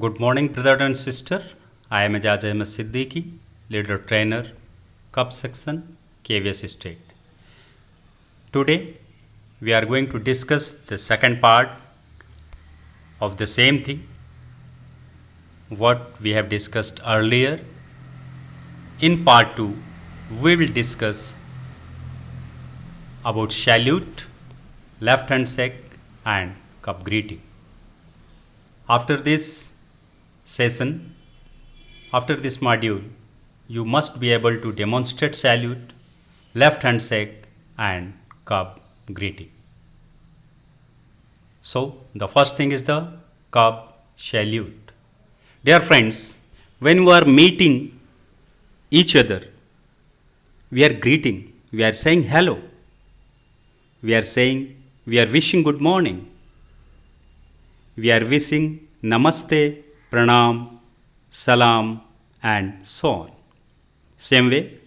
Good morning, brother and sister. I am Ajaz Ahmed Siddiqui, leader trainer, Cup section, KVS State. Today, we are going to discuss the second part of the same thing, what we have discussed earlier. In part 2, we will discuss about salute, left hand shake, and cup greeting. After this session, after this module, you must be able to demonstrate salute, left hand shake, and cup greeting. So, the first thing is the cup salute. Dear friends, when we are meeting each other, we are greeting, we are saying hello, we are saying, we are wishing good morning, we are wishing namaste, pranam, salam, and so on. Same way,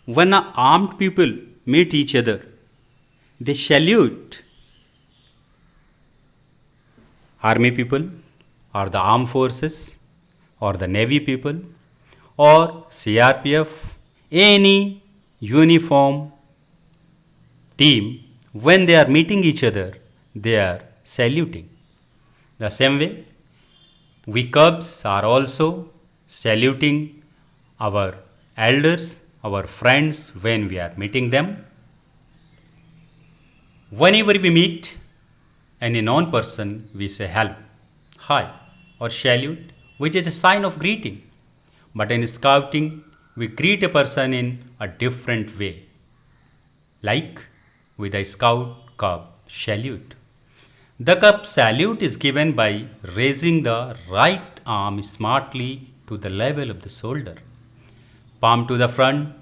when armed people meet each other, they salute. Army people, or the armed forces, or the navy people, or CRPF, any uniform team, when they are meeting each other, they are saluting. The same way, we Cubs are also saluting our elders, our friends when we are meeting them. Whenever we meet any known person, we say hello, hi, or salute, which is a sign of greeting. But in scouting, we greet a person in a different way, like with a scout cub salute. The cup salute is given by raising the right arm smartly to the level of the shoulder. Palm to the front,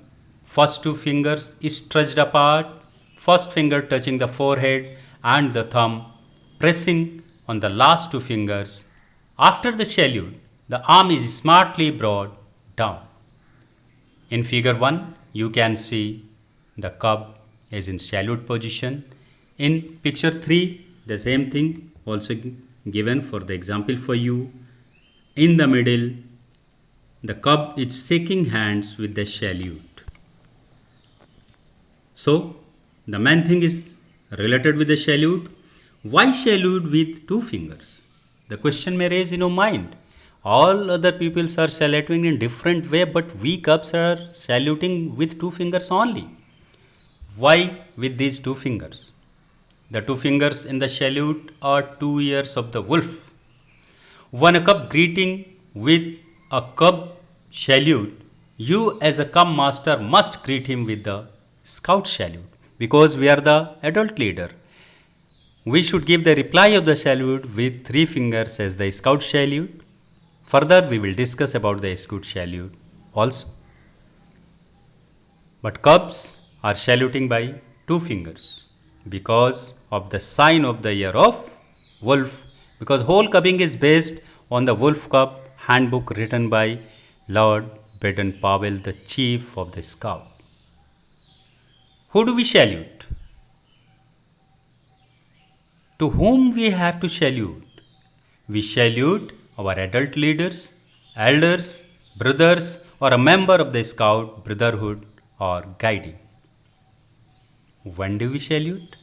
first two fingers stretched apart, first finger touching the forehead and the thumb pressing on the last two fingers. After the salute, the arm is smartly brought down. In figure 1, you can see the cub is in salute position. In picture 3, the same thing also given for the example for you. In the middle, the cub is shaking hands with the salute. So, the main thing is related with the salute. Why salute with two fingers? The question may raise in your mind. All other peoples are saluting in different way, but we Cubs are saluting with two fingers only. Why with these two fingers? The two fingers in the salute are 2 ears of the wolf. When a cub greeting with a cub salute, you as a cub master must greet him with the scout salute because we are the adult leader. We should give the reply of the salute with 3 fingers as the scout salute. Further, we will discuss about the scout salute also. But cubs are saluting by 2 fingers because of the sign of the year of wolf, because whole cubbing is based on the Wolf Cub handbook written by Lord Baden-Powell, the chief of the scout. Who do we salute? To whom we have to salute? We salute our adult leaders, elders, brothers, or a member of the scout brotherhood or guiding. When do we salute?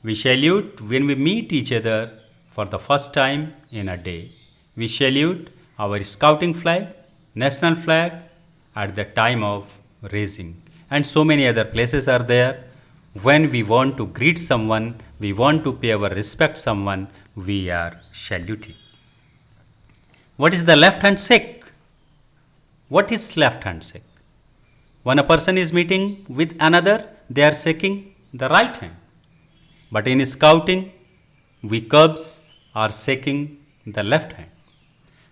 We salute when we meet each other for the first time in a day. We salute our scouting flag, national flag at the time of raising. And so many other places are there. When we want to greet someone, we want to pay our respect someone, we are saluting. What is the left hand shake? What is left hand shake? When a person is meeting with another, they are shaking the right hand. But in scouting, we Cubs are shaking the left hand.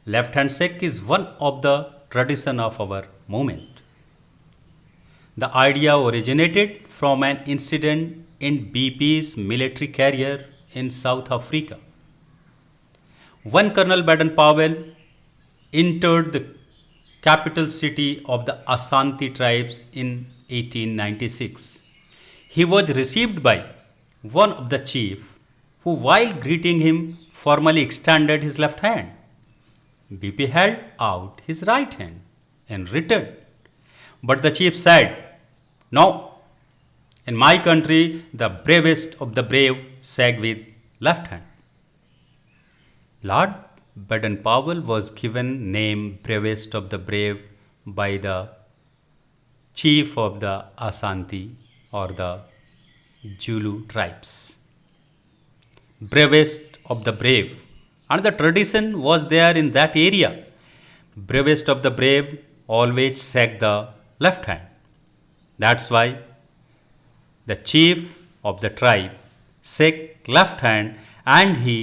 Left hand shake is one of the tradition of our movement. The idea originated from an incident in BP's military career in South Africa. When Colonel Baden-Powell entered the capital city of the Ashanti tribes in 1896, he was received by one of the chief who, while greeting him, formally extended his left hand. BP held out his right hand in return. But the chief said, "No, in my country, the bravest of the brave shake with left hand." Lord Baden-Powell was given name bravest of the brave by the chief of the Ashanti or the Zulu tribes. Bravest of the brave. And the tradition was there in that area. Bravest of the brave always shake the left hand. That's why the chief of the tribe shake left hand and he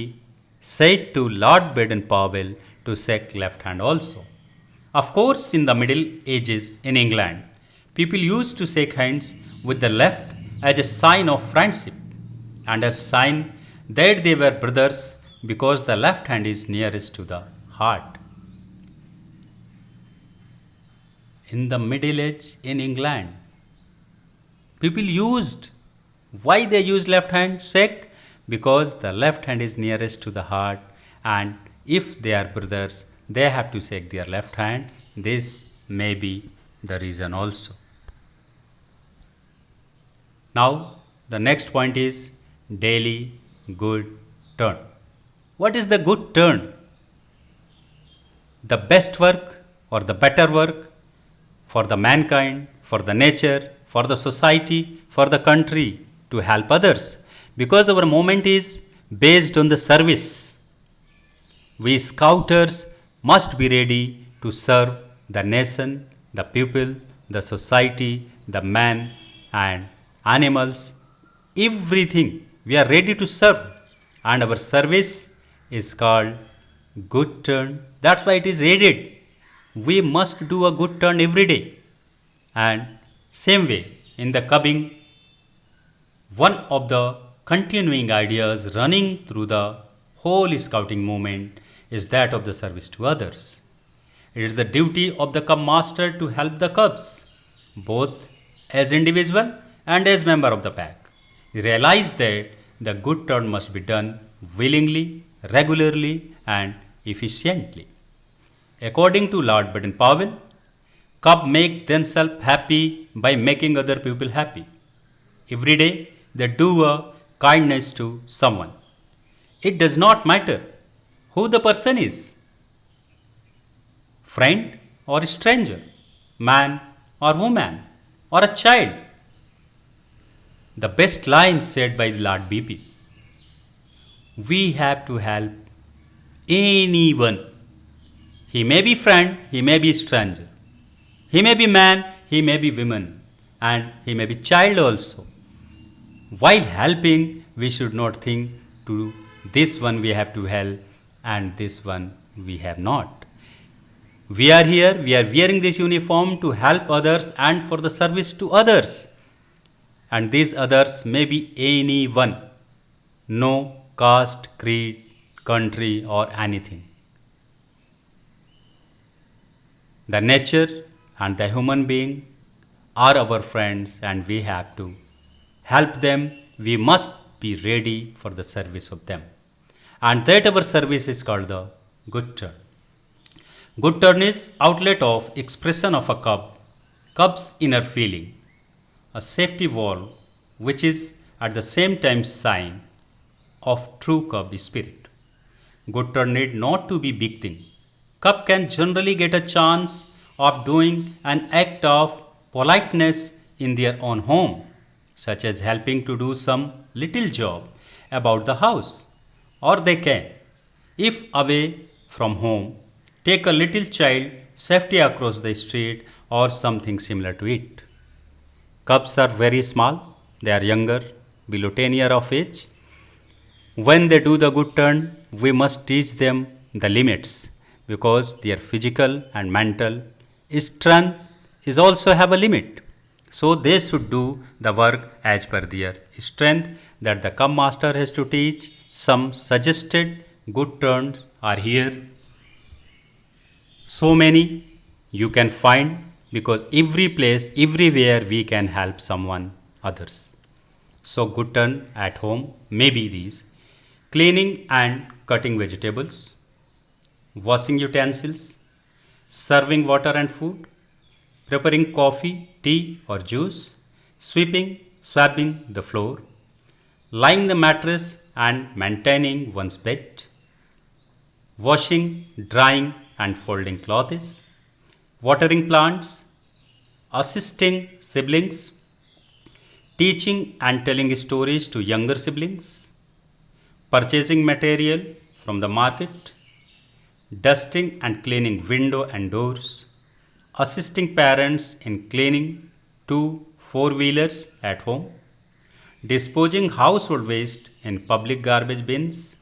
said to Lord Baden-Powell to shake left hand also. Of course, in the Middle Ages in England, people used to shake hands with the left as a sign of friendship and a sign that they were brothers because the left hand is nearest to the heart. In the Middle Age in England, people used, why they use left hand shake? Because the left hand is nearest to the heart and if they are brothers, they have to shake their left hand. This may be the reason also. Now, the next point is daily good turn. What is the good turn? The best work or the better work for the mankind, for the nature, for the society, for the country to help others. Because our movement is based on the service. We scouters must be ready to serve the nation, the people, the society, the man and animals, everything. We are ready to serve and our service is called good turn. That's why it is aided. We must do a good turn every day. And same way in the Cubbing, one of the continuing ideas running through the whole scouting movement is that of the service to others. It is the duty of the Cub Master to help the Cubs, both as individual and as member of the pack. He realized that the good turn must be done willingly, regularly and efficiently. According to Lord Baden-Powell, Cub make themselves happy by making other people happy. Every day they do a kindness to someone. It does not matter who the person is, friend or stranger, man or woman or a child. The best line said by Lord BP. We have to help anyone. He may be friend, he may be stranger. He may be man, he may be woman, and he may be child also. While helping, we should not think to this one we have to help and this one we have not. We are here, we are wearing this uniform to help others and for the service to others. And these others may be anyone, no caste, creed, country or anything. The nature and the human being are our friends and we have to help them. We must be ready for the service of them. And that our service is called the good turn. Good turn is outlet of expression of a cub, cub's inner feeling, a safety wall which is at the same time sign of true cub spirit. Good turn need not to be big thing. Cub can generally get a chance of doing an act of politeness in their own home, such as helping to do some little job about the house. Or they can, if away from home, take a little child safely across the street or something similar to it. Cubs are very small, they are younger, below 10 years of age. When they do the good turn, we must teach them the limits because their physical and mental strength is also have a limit. So they should do the work as per their strength that the Cub Master has to teach. Some suggested good turns are here. So many you can find because every place, everywhere we can help someone, others. So good turn at home may be these: cleaning and cutting vegetables, washing utensils, serving water and food, preparing coffee, tea, or juice, sweeping the floor, lying the mattress and maintaining one's bed, washing, drying, and folding clothes, watering plants, assisting siblings, teaching and telling stories to younger siblings, purchasing material from the market, dusting and cleaning window and doors, assisting parents in cleaning two four-wheelers at home, disposing household waste in public garbage bins,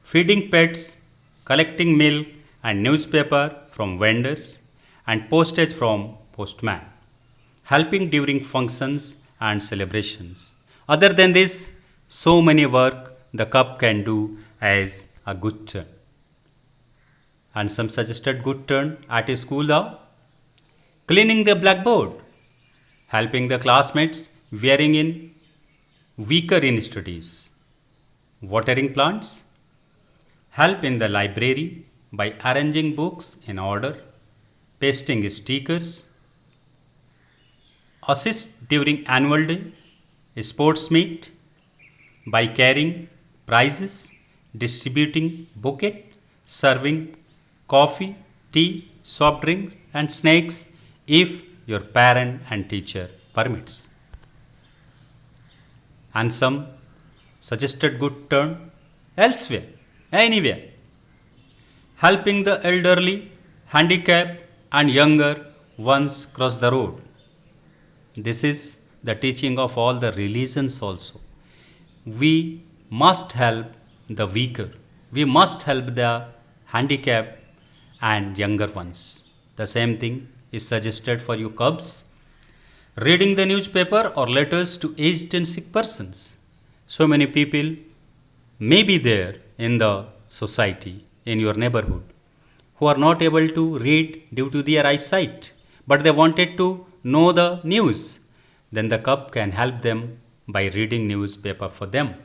feeding pets, collecting milk and newspaper from vendors, and postage from postman, helping during functions and celebrations. Other than this, so many work the cub can do as a good turn. And some suggested good turn at a school are cleaning the blackboard, helping the classmates wearing in weaker in studies, watering plants, help in the library by arranging books in order, pasting stickers, assist during annual day, sports meet by carrying prizes, distributing bouquet, serving coffee, tea, soft drinks and snacks if your parent and teacher permits. And some suggested good turn elsewhere, anywhere, helping the elderly, handicapped and younger ones cross the road. This is the teaching of all the religions also. We must help the weaker. We must help the handicapped and younger ones. The same thing is suggested for you cubs. Reading the newspaper or letters to aged and sick persons. So many people may be there in the society, in your neighborhood, who are not able to read due to their eyesight, but they wanted to know the news. Then the cub can help them by reading newspaper for them.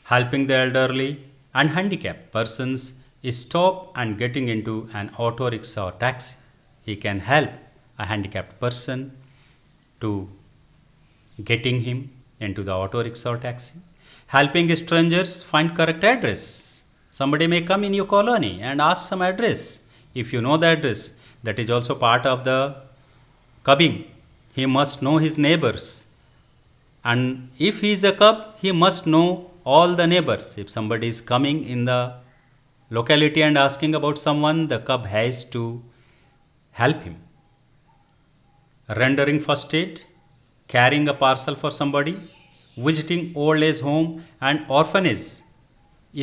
Helping the elderly and handicapped persons is stop and getting into an auto rickshaw or taxi. He can help a handicapped person to getting him into the auto rickshaw or taxi. Helping strangers find correct address. Somebody may come in your colony and ask some address. If you know the address, that is also part of the cubbing. He must know his neighbors. And if he is a cub, he must know all the neighbors. If somebody is coming in the locality and asking about someone, the cub has to help him. Rendering first aid, carrying a parcel for somebody, visiting old age home and orphanage,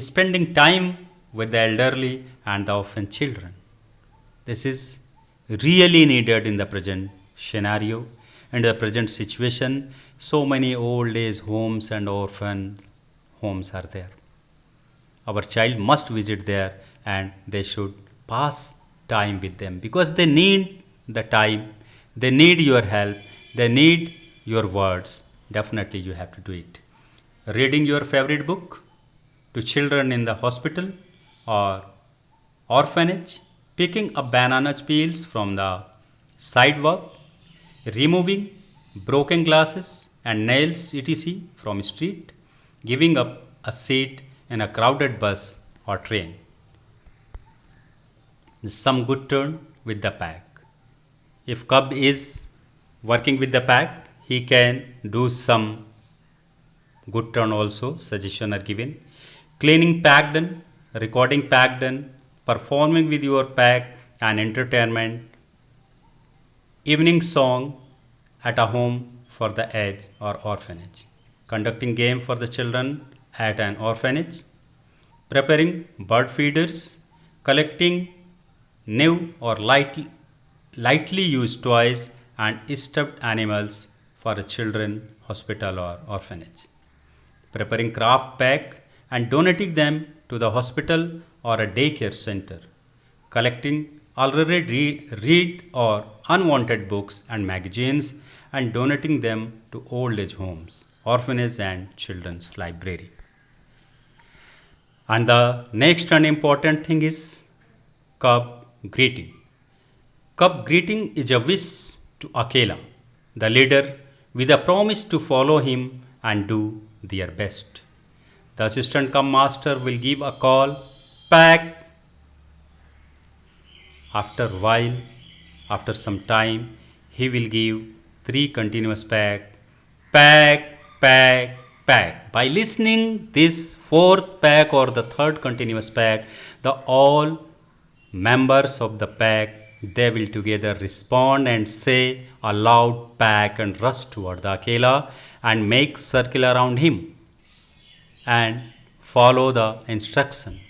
spending time with the elderly and the orphan children. This is really needed in the present scenario and the present situation. So many old age homes and orphan homes are there. Our child must visit there and they should pass time with them because they need the time, they need your help, they need your words. Definitely you have to do it. Reading your favorite book to children in the hospital or orphanage, picking up banana peels from the sidewalk, removing broken glasses and nails etc. from street, giving up a seat in a crowded bus or train. Some good turn with the pack. If cub is working with the pack, he can do some good turn also. Suggestion are given. Cleaning pack done, recording pack done, performing with your pack and entertainment, evening song at a home for the aged or orphanage, conducting game for the children at an orphanage, preparing bird feeders, collecting new or lightly used toys and stuffed animals for a children hospital or orphanage, preparing craft pack and donating them to the hospital or a daycare center, collecting already read or unwanted books and magazines and donating them to old age homes, orphanage and children's library. And the next and important thing is cup greeting. Cup greeting is a wish to Akela, the leader, with a promise to follow him and do their best. The assistant cum master will give a call, pack. After while, after some time, he will give three continuous pack, pack, pack, pack. By listening this fourth pack or the third continuous pack, the all members of the pack they will together respond and say a loud pack and rush toward the Akela and make circle around him and follow the instruction.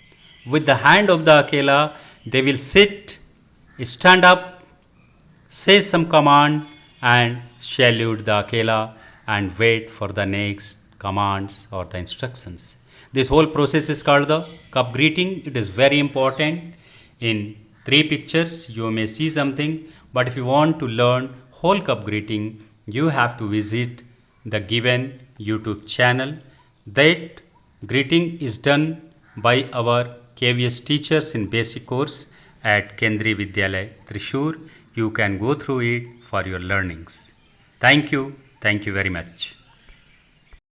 With the hand of the Akela, they will sit, stand up, say some command, and salute the Akela and wait for the next commands or the instructions. This whole process is called the cup greeting. It is very important. In three pictures, you may see something, but if you want to learn whole cup greeting, you have to visit the given YouTube channel. That greeting is done by our KVS teachers in basic course at Kendriya Vidyalaya, Thrissur. You can go through it for your learnings. Thank you. Thank you very much.